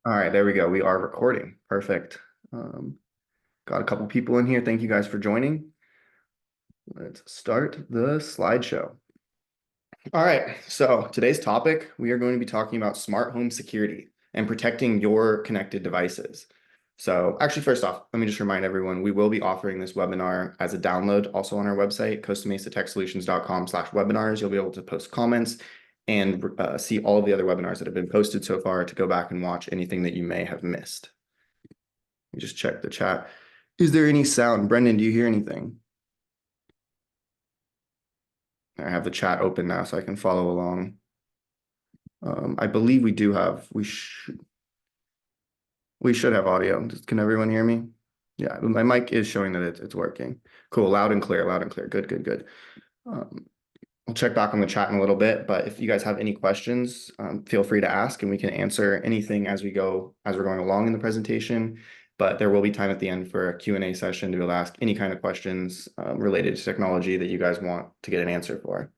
All right, there we go. We are recording. Perfect. Um, got a couple people in here. Thank you guys for joining. Let's start the slideshow. All right, so today's topic, we are going to be talking about smart home security and protecting your connected devices. So actually, first off, let me just remind everyone, we will be offering this webinar as a download also on our website, costamesatechsolutions.com/webinars. You'll be able to post comments and see all of the other webinars that have been posted so far to go back and watch anything that you may have missed. Let me just check the chat. Is there any sound? Brendan, do you hear anything? I have the chat open now so I can follow along. I believe we do have, we should have audio. Can everyone hear me? Yeah, my mic is showing that it's working. Cool, loud and clear, loud and clear. Good, good, good. Um, I'll check back on the chat in a little bit, but if you guys have any questions, feel free to ask and we can answer anything as we go, as we're going along in the presentation. But there will be time at the end for a Q&A session to be able to ask any kind of questions related to technology that you guys want to get an answer for.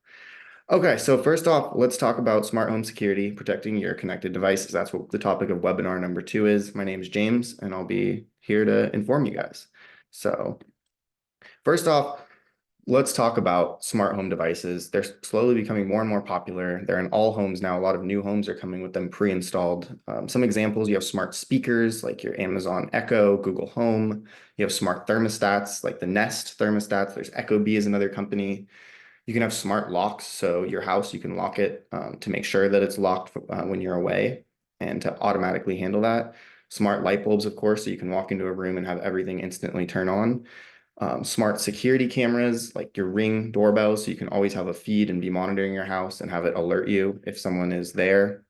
Okay, so first off, let's talk about smart home security, protecting your connected devices. That's what the topic of webinar number 2 is. My name is James, and I'll be here to inform you guys. So first off, let's talk about smart home devices. They're slowly becoming more and more popular. They're in all homes now. A lot of new homes are coming with them pre-installed. Some examples, you have smart speakers like your Amazon Echo, Google Home. You have smart thermostats like the Nest thermostats. There's Ecobee is another company. You can have smart locks. So your house, you can lock it to make sure that it's locked when you're away and to automatically handle that. Smart light bulbs, of course, so you can walk into a room and have everything instantly turn on. Smart security cameras like your Ring doorbells, so you can always have a feed and be monitoring your house and have it alert you if someone is there.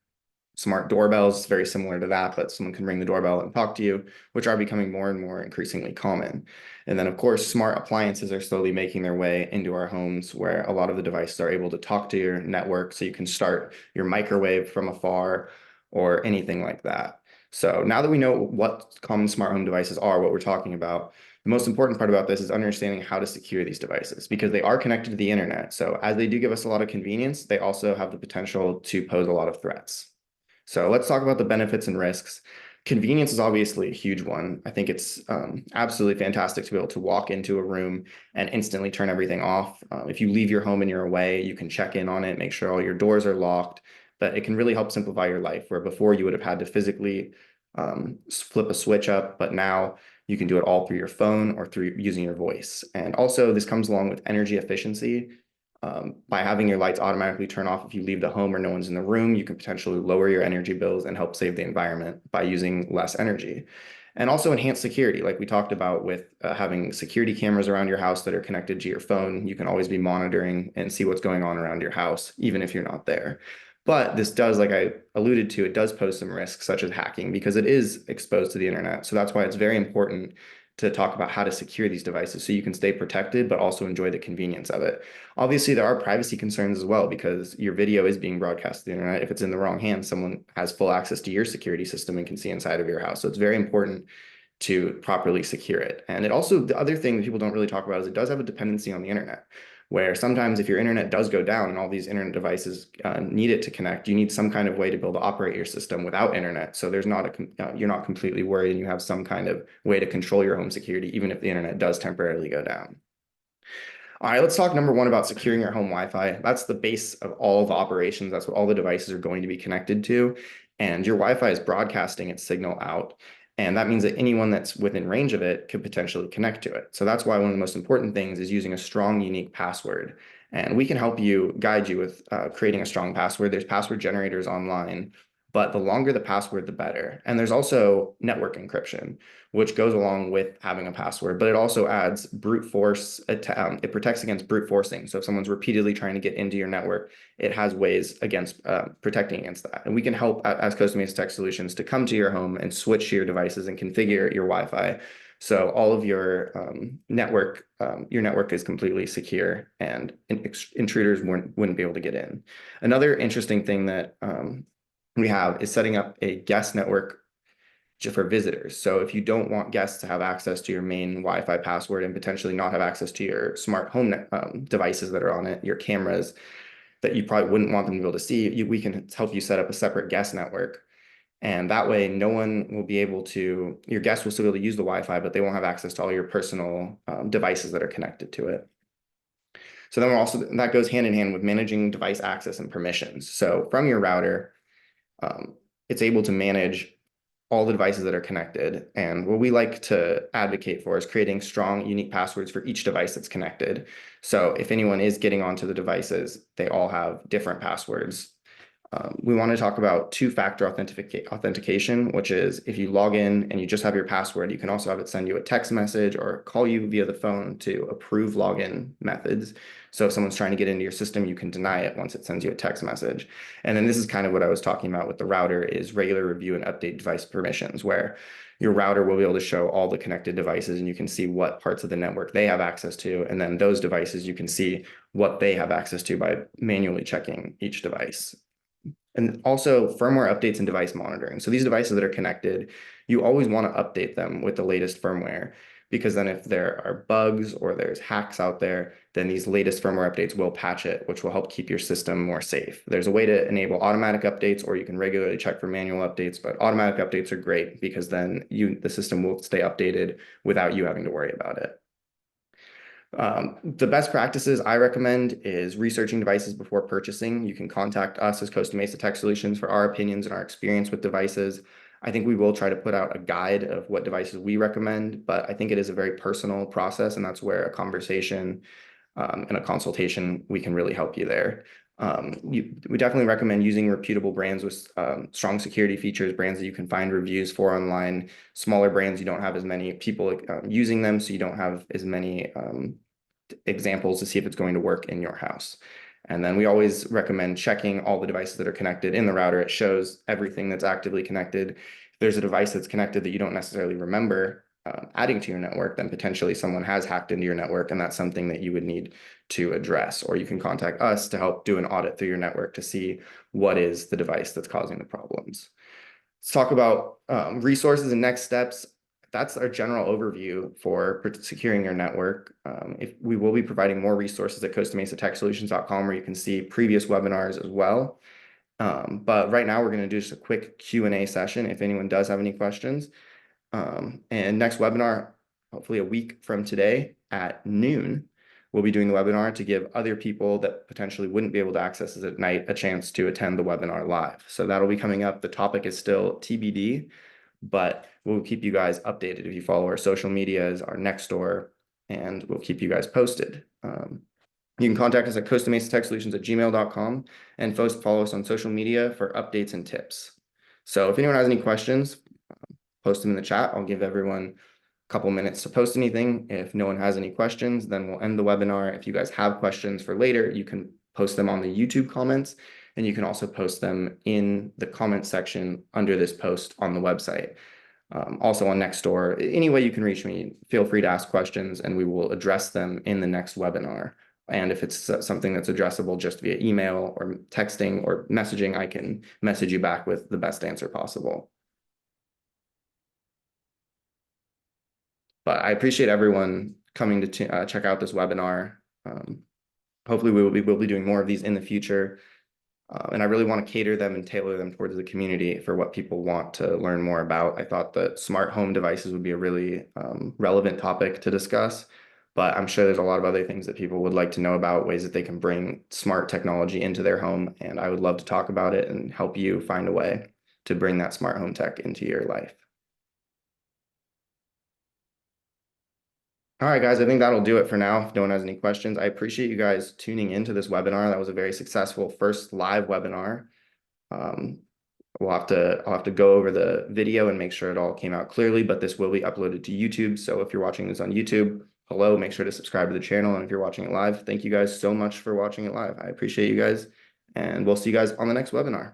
Smart doorbells, very similar to that, but someone can ring the doorbell and talk to you, which are becoming more and more increasingly common. And then, of course, smart appliances are slowly making their way into our homes where a lot of the devices are able to talk to your network. So you can start your microwave from afar or anything like that. So now that we know what common smart home devices are, what we're talking about, the most important part about this is understanding how to secure these devices because they are connected to the internet. So as they do give us a lot of convenience, they also have the potential to pose a lot of threats. So let's talk about the benefits and risks. Convenience is obviously a huge one. I think it's absolutely fantastic to be able to walk into a room and instantly turn everything off. If you leave your home and you're away, you can check in on it, make sure all your doors are locked. But it can really help simplify your life, where before you would have had to physically flip a switch up, but now you can do it all through your phone or through using your voice. And also, this comes along with energy efficiency. By having your lights automatically turn off if you leave the home or no one's in the room, you can potentially lower your energy bills and help save the environment by using less energy. And also enhance security, like we talked about with having security cameras around your house that are connected to your phone. You can always be monitoring and see what's going on around your house, even if you're not there. But this does, like I alluded to, it does pose some risks, such as hacking, because it is exposed to the internet. So that's why it's very important to talk about how to secure these devices so you can stay protected, but also enjoy the convenience of it. Obviously, there are privacy concerns as well because your video is being broadcast to the internet. If it's in the wrong hands, someone has full access to your security system and can see inside of your house. So it's very important to properly secure it. And it also, the other thing that people don't really talk about is it does have a dependency on the internet, where sometimes if your internet does go down and all these internet devices need it to connect, you need some kind of way to be able to operate your system without internet. So there's not you're not completely worried and you have some kind of way to control your home security, even if the internet does temporarily go down. All right, let's talk number 1 about securing your home Wi-Fi. That's the base of all the operations. That's what all the devices are going to be connected to. And your Wi-Fi is broadcasting its signal out. And that means that anyone that's within range of it could potentially connect to it. So that's why one of the most important things is using a strong, unique password. And we can help you, guide you with creating a strong password. There's password generators online, but the longer the password, the better. And there's also network encryption, which goes along with having a password, but it also adds brute force. It protects against brute forcing. So if someone's repeatedly trying to get into your network, it has ways against protecting against that. And we can help as Costa Mesa Tech Solutions to come to your home and switch your devices and configure your Wi-Fi. So all of your network is completely secure and intruders wouldn't be able to get in. Another interesting thing that we have is setting up a guest network for visitors. So if you don't want guests to have access to your main Wi-Fi password and potentially not have access to your smart home devices that are on it, your cameras that you probably wouldn't want them to be able to see, we can help you set up a separate guest network. And that way, no one will be able to, your guests will still be able to use the Wi-Fi, but they won't have access to all your personal devices that are connected to it. So then we're also, that goes hand in hand with managing device access and permissions. So from your router, it's able to manage all the devices that are connected. And what we like to advocate for is creating strong, unique passwords for each device that's connected. So if anyone is getting onto the devices, they all have different passwords. We want to talk about two-factor authentication, which is if you log in and you just have your password, you can also have it send you a text message or call you via the phone to approve login methods. So if someone's trying to get into your system, you can deny it once it sends you a text message. And then this is kind of what I was talking about with the router is regular review and update device permissions, where your router will be able to show all the connected devices and you can see what parts of the network they have access to. And then those devices, you can see what they have access to by manually checking each device. And also firmware updates and device monitoring. So these devices that are connected, you always want to update them with the latest firmware, because then if there are bugs or there's hacks out there, then these latest firmware updates will patch it, which will help keep your system more safe. There's a way to enable automatic updates, or you can regularly check for manual updates, but automatic updates are great because then the system will stay updated without you having to worry about it. The best practices I recommend is researching devices before purchasing. You can contact us as Costa Mesa Tech Solutions for our opinions and our experience with devices. I think we will try to put out a guide of what devices we recommend, but I think it is a very personal process, and that's where a conversation and a consultation, we can really help you there. We definitely recommend using reputable brands with strong security features, brands that you can find reviews for online. Smaller brands, you don't have as many people using them, so you don't have as many examples to see if it's going to work in your house. And then we always recommend checking all the devices that are connected in the router. It shows everything that's actively connected. If there's a device that's connected that you don't necessarily remember adding to your network, then potentially someone has hacked into your network, and that's something that you would need to address. Or you can contact us to help do an audit through your network to see what is the device that's causing the problems. Let's talk about resources and next steps. That's our general overview for securing your network. If we will be providing more resources at CostaMesaTechSolutions.com, where you can see previous webinars as well. But right now we're going to do just a quick Q&A session if anyone does have any questions. And next webinar, hopefully a week from today at noon, we'll be doing the webinar to give other people that potentially wouldn't be able to access it at night a chance to attend the webinar live. So that'll be coming up. The topic is still TBD, but we'll keep you guys updated if you follow our social medias, our next door, and we'll keep you guys posted. You can contact us at CostaMesaTechSolutions@gmail.com and follow us on social media for updates and tips. So if anyone has any questions, post them in the chat. I'll give everyone a couple minutes to post anything. If no one has any questions, then we'll end the webinar. If you guys have questions for later, you can post them on the YouTube comments, and you can also post them in the comment section under this post on the website. Also on Nextdoor, any way you can reach me, feel free to ask questions and we will address them in the next webinar. And if it's something that's addressable just via email or texting or messaging, I can message you back with the best answer possible. But I appreciate everyone coming to check out this webinar. Hopefully we'll be doing more of these in the future. And I really want to cater them and tailor them towards the community for what people want to learn more about. I thought that smart home devices would be a really relevant topic to discuss, but I'm sure there's a lot of other things that people would like to know about, ways that they can bring smart technology into their home. And I would love to talk about it and help you find a way to bring that smart home tech into your life. All right, guys, I think that'll do it for now. If no one has any questions, I appreciate you guys tuning into this webinar. That was a very successful first live webinar. I'll have to go over the video and make sure it all came out clearly, but this will be uploaded to YouTube. So if you're watching this on YouTube, hello, make sure to subscribe to the channel. And if you're watching it live, thank you guys so much for watching it live. I appreciate you guys, and we'll see you guys on the next webinar.